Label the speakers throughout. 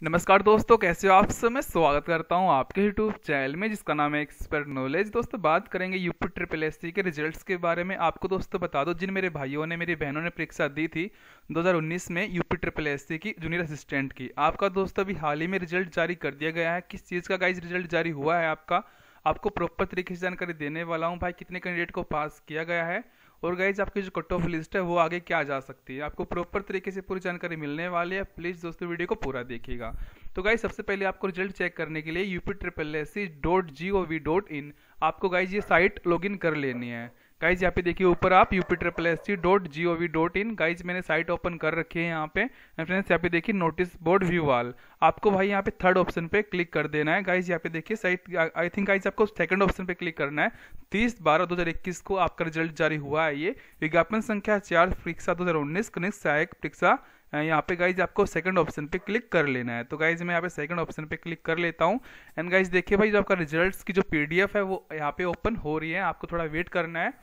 Speaker 1: नमस्कार दोस्तों, कैसे हो आप सब। मैं स्वागत करता हूं आपके यूट्यूब चैनल में जिसका नाम है एक्सपर्ट नॉलेज। दोस्तों बात करेंगे यूपी ट्रिपल एससी के रिजल्ट्स के बारे में। आपको दोस्तों बता दो, जिन मेरे भाइयों ने मेरी बहनों ने परीक्षा दी थी 2019 में यूपी ट्रिपल एससी की जूनियर असिस्टेंट की, आपका दोस्तों अभी हाल ही में रिजल्ट जारी कर दिया गया है। किस चीज़ का गाइज रिजल्ट जारी हुआ है आपको प्रॉपर तरीके से जानकारी देने वाला हूँ भाई। कितने कैंडिडेट को पास किया गया है और गाइज आपकी जो कट ऑफ लिस्ट है वो आगे क्या जा सकती है, आपको प्रॉपर तरीके से पूरी जानकारी मिलने वाली है। प्लीज़ दोस्तों वीडियो को पूरा देखिएगा। तो गाइज सबसे पहले आपको रिजल्ट चेक करने के लिए UP.SC.gov.in आपको गाइज ये साइट लॉगिन कर लेनी है। गाइज यहाँ पे देखिए ऊपर आप UP.SC.gov.in गाइज मैंने साइट ओपन कर रखी है यहाँ पे। फ्रेंड्स यहाँ पे देखिए नोटिस बोर्ड व्यू ऑल, आपको भाई यहाँ पे थर्ड ऑप्शन पे क्लिक कर देना है। गाइज यहाँ पे देखिए साइट आई थिंक गाइज आपको सेकंड ऑप्शन पे क्लिक करना है। 30/12/2021 को आपका रिजल्ट जारी हुआ है। ये विज्ञापन संख्या 4 परीक्षा 2019 कनिष्ठ सहायक परीक्षा। यहाँ पे गाइज आपको सेकंड ऑप्शन पे क्लिक कर लेना है। तो गाइज मैं यहाँ पे सेकंड ऑप्शन पे क्लिक कर लेता हूँ। एंड गाइज देखिए भाई जो आपका रिजल्ट्स की जो पीडीएफ है वो यहाँ पे ओपन हो रही है, आपको थोड़ा वेट करना है।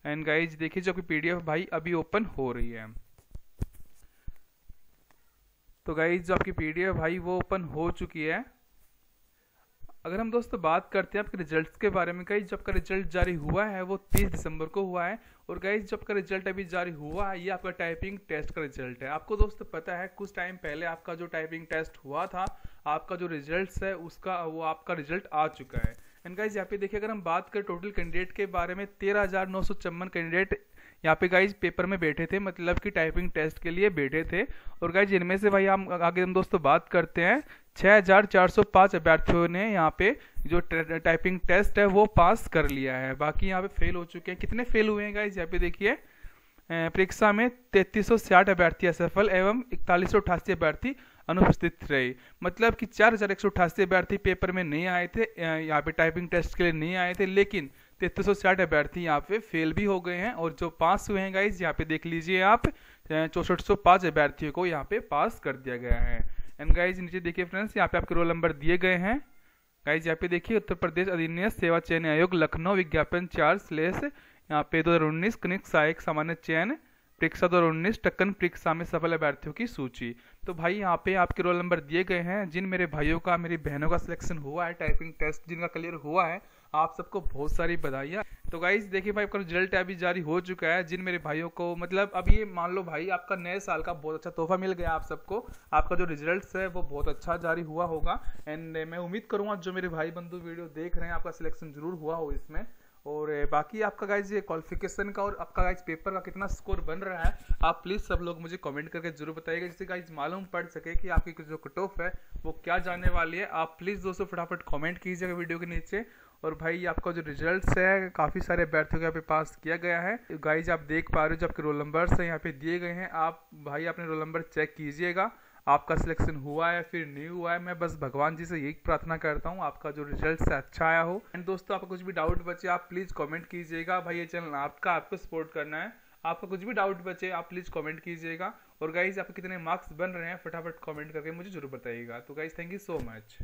Speaker 1: एंड गाइज देखिए जो आपकी पीडीएफ भाई अभी ओपन हो रही है। तो गाइज जो आपकी पीडीएफ भाई वो ओपन हो चुकी है। अगर हम दोस्तों बात करते हैं आपके रिजल्ट्स के बारे में, गाइज जब का रिजल्ट जारी हुआ है वो 30 दिसंबर को हुआ है। और गाइज जब का रिजल्ट अभी जारी हुआ है ये आपका टाइपिंग टेस्ट का रिजल्ट है। आपको दोस्तों पता है कुछ टाइम पहले आपका जो टाइपिंग टेस्ट हुआ था, आपका जो रिजल्ट्स है उसका वो आपका रिजल्ट आ चुका है। एंड गाइज यहाँ पे देखिए अगर हम बात करें टोटल कैंडिडेट के बारे में, 13,954 कैंडिडेट यहाँ पे गाइज पेपर में बैठे थे, मतलब कि टाइपिंग टेस्ट के लिए बैठे थे। और गाइज इनमें से भाई हम दोस्तों बात करते हैं 6,405 अभ्यर्थियों ने यहाँ पे जो टाइपिंग टेस्ट है वो पास कर लिया है। बाकी यहाँ पे फेल हो चुके हैं। कितने फेल हुए हैं गाइज यहाँ पे देखिए, परीक्षा में 3360 अभ्यर्थी असफल एवं 4188 अभ्यर्थी अनुपस्थित रहे। मतलब कि 4188 अभ्यर्थी पेपर में नहीं आए थे, यहाँ पे टाइपिंग टेस्ट के लिए नहीं आए थे, लेकिन 3360 अभ्यर्थी यहाँ पे फेल भी हो गए हैं। और जो पास हुए हैं गाइज यहाँ पे देख लीजिए आप, 6405 अभ्यर्थियों को यहाँ पे पास कर दिया गया है। एंड गाइज नीचे देखिए फ्रेंड्स यहाँ पे आपके रोल नंबर दिए गए हैं। गाइज यहाँ पे देखिए उत्तर प्रदेश अधिनियम सेवा चयन आयोग लखनऊ विज्ञापन 4/ यहाँ पे 2019 कनिष्ठ सहायक सामान्य चयन परीक्षा 2019 टक्कन परीक्षा में सफल अभ्यर्थियों की सूची। तो भाई यहाँ पे आपके रोल नंबर दिए गए हैं। जिन मेरे भाइयों का मेरी बहनों का सिलेक्शन हुआ है, टाइपिंग टेस्ट जिनका क्लियर हुआ है, आप सबको बहुत सारी बधाइयाँ। तो गाइज देखिए भाई आपका रिजल्ट अभी जारी हो चुका है। जिन मेरे भाइयों को मतलब अब ये मान लो भाई आपका नए साल का बहुत अच्छा तोहफा मिल गया आप सबको। आपका जो रिजल्ट है वो बहुत अच्छा जारी हुआ होगा। एंड मैं उम्मीद करूँगा जो मेरे भाई बंधु वीडियो देख रहे हैं आपका सिलेक्शन जरूर हुआ हो इसमें। और बाकी आपका गाइज ये क्वालिफिकेशन का और आपका गाइज पेपर का कितना स्कोर बन रहा है, आप प्लीज़ सब लोग मुझे कमेंट करके जरूर बताइएगा, जिससे गाइज मालूम पड़ सके कि आपकी जो कट ऑफ है वो क्या जाने वाली है। आप प्लीज़ दोस्तों फटाफट कमेंट कीजिएगा वीडियो के नीचे। और भाई आपका जो रिजल्ट्स है काफ़ी सारे अभ्यर्थियों को यहाँ पे पास किया गया है। गाइज आप देख पा रहे हो जो आपके रोल नंबर्स हैं यहाँ पे दिए गए हैं। आप भाई अपने रोल नंबर चेक कीजिएगा, आपका सिलेक्शन हुआ है फिर नहीं हुआ है। मैं बस भगवान जी से यही प्रार्थना करता हूँ आपका जो रिजल्ट से अच्छा आया हो। एंड दोस्तों आपका कुछ भी डाउट बचे आप प्लीज़ कमेंट कीजिएगा। भाई ये चैनल आपका, आपको सपोर्ट करना है। आपका कुछ भी डाउट बचे आप प्लीज़ कमेंट कीजिएगा। और गाइज आपके कितने मार्क्स बन रहे हैं फटाफट कमेंट करके मुझे जरूर बताइएगा। तो guys thank you so much.